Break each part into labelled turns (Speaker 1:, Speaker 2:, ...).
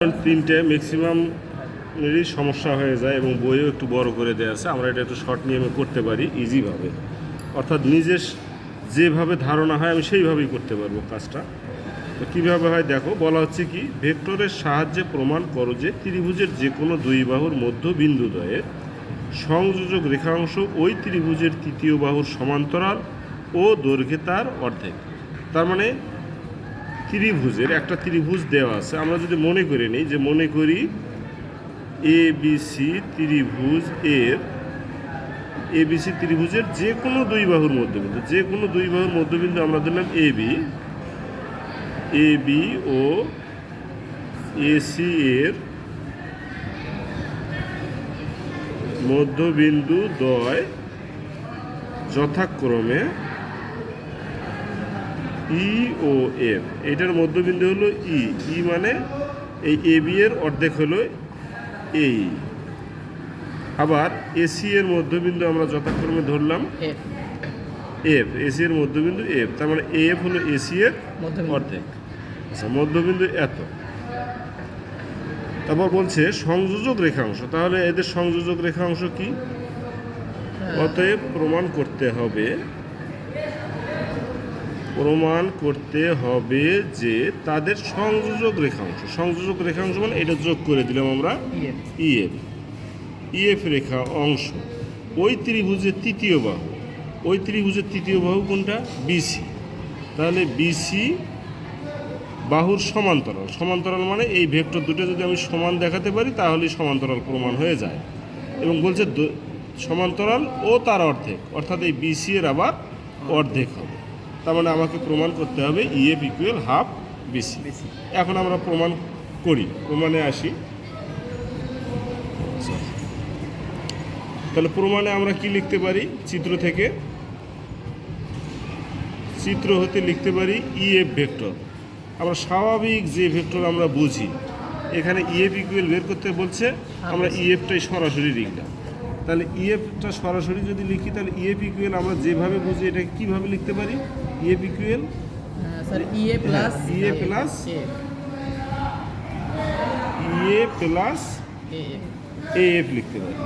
Speaker 1: তিনটে ম্যাক্সিমামেরই সমস্যা হয়ে যায় এবং বইও একটু বড় করে দেওয়া আছে। আমরা এটা একটু শর্ট নিয়মে করতে পারি ইজিভাবে, অর্থাৎ নিজের যেভাবে ধারণা হয় আমি সেইভাবেই করতে পারবো কাজটা। তো কীভাবে হয় দেখো, বলা হচ্ছে কি, ভেক্টরের সাহায্যে প্রমাণ করো যে ত্রিভুজের যে কোনো দুই বাহুর মধ্যবিন্দুদ্বয়ের সংযোজক রেখাংশ ওই ত্রিভুজের তৃতীয় বাহুর সমান্তরাল ও দৈর্ঘ্যে তার অর্ধেক। তার মানে ত্রিভুজের একটা ত্রিভুজ দেওয়া আছে, আমরা যদি মনে করে নিই যে মনে করি এবিসি ত্রিভুজের যে কোনো দুই বাহুর মধ্যবিন্দু আমরা দিলাম এবি ও এসি এর মধ্যবিন্দু দ্বয় যথাক্রমে ই ও এফ। এটার মধ্যবিন্দু হলো ই মানে এই এবি এর অর্ধেক হলো এই। আবার এসি এর মধ্যবিন্দু আমরা যথাক্রমে ধরলাম এফ, এসি এর মধ্যবিন্দু এফ, তার মানে এফ হলো এসি এর অর্ধেক। আচ্ছা, মধ্যবিন্দু এত। তারপর বলছে সংযোজক রেখাংশ, তাহলে এদের সংযোজক রেখাংশ কি? অতএব প্রমাণ করতে হবে যে তাদের সংযোজক রেখাংশ মানে এটা যোগ করে দিলাম আমরা ইএফ রেখা অংশ ওই ত্রিভুজের তৃতীয় বাহু কোনটা? বিসি। তাহলে বিসি বাহুর সমান্তরাল মানে এই ভেক্টর দুটো যদি আমি সমান দেখাতে পারি তাহলেই সমান্তরাল প্রমাণ হয়ে যায়। এবং বলছে সমান্তরাল ও তার অর্ধেক, অর্থাৎ এই বিসি এর আবার অর্ধেক হবে। তার মানে আমাকে প্রমাণ করতে হবে ইএফ ইকুয়াল হাফ বিসি। এখন আমরা প্রমাণে আসি। তাহলে প্রমাণে আমরা কি লিখতে পারি? চিত্র হতে লিখতে পারি ইএফ ভেক্টর। আমরা স্বাভাবিক যে ভেক্টর আমরা বুঝি, এখানে ইএফ ইকুয়াল বের করতে বলছে, আমরা ইএফটাই সরাসরি লিখলাম। তাহলে ইএফটা সরাসরি যদি লিখি তাহলে ইএফ ইকুয়াল আমরা যেভাবে বুঝি এটাকে কীভাবে লিখতে পারি? ইএফ ইকুয়াল ইএ প্লাস এএফ লিখতে পারি।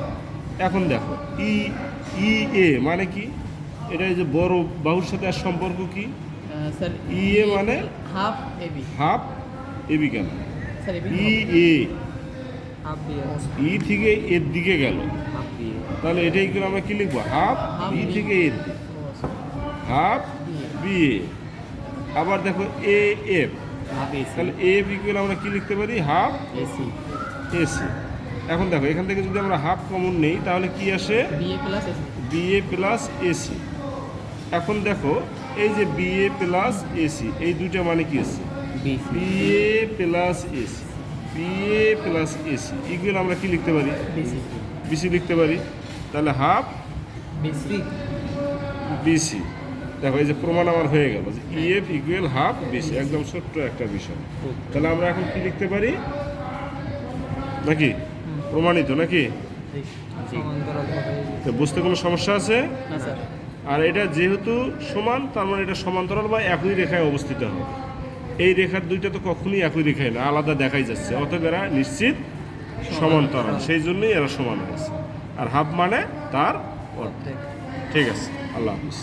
Speaker 1: এখন দেখো এ মানে কি? এটা এই যে বড় বাহুর সাথে আর সম্পর্ক কি? ইএ মানে হাফ এবি কেন? ই থেকে এর দিকে গেল, তাহলে এটাই করে আমরা কি লিখবো? হাফ ই থেকে এর দিকে, হাফ বিএ। আবার দেখো এ এফ, তাহলে এফ ইকুয়াল আমরা কি লিখতে পারি? Half AC. এখন দেখো এখান থেকে যদি আমরা হাফ কমন নেই তাহলে কি আসে? BA plus AC. এখন দেখো এই যে বিএ প্লাস এসি, এই দুইটা মানে কি আছে? বিএ প্লাস এসি ইকুয়াল আমরা কি লিখতে পারি? বিসি লিখতে পারি। তাহলে হাফ বিসি। দেখো এই যে প্রমাণ আমার হয়ে গেল যে ইএফ ইকুয়াল হাফ বিসি, একদম ছোট্ট একটা বিষয়। তাহলে আমরা এখন কি লিখতে পারি? নাকি প্রমাণিত নাকি? বুঝতে কোনো সমস্যা আছে? আর এটা যেহেতু সমান, তার মানে এটা সমান্তরাল বা একই রেখায় অবস্থিত হবে। এই রেখার দুইটা তো কখনই একই রেখায় না, আলাদা দেখাই যাচ্ছে, অতএব এরা নিশ্চিত সমান্তরাল, সেই জন্যই এরা সমান হয়েছে। আর হাফ মানে তার অর্ধেক। ঠিক আছে, আল্লাহ হাফিজ।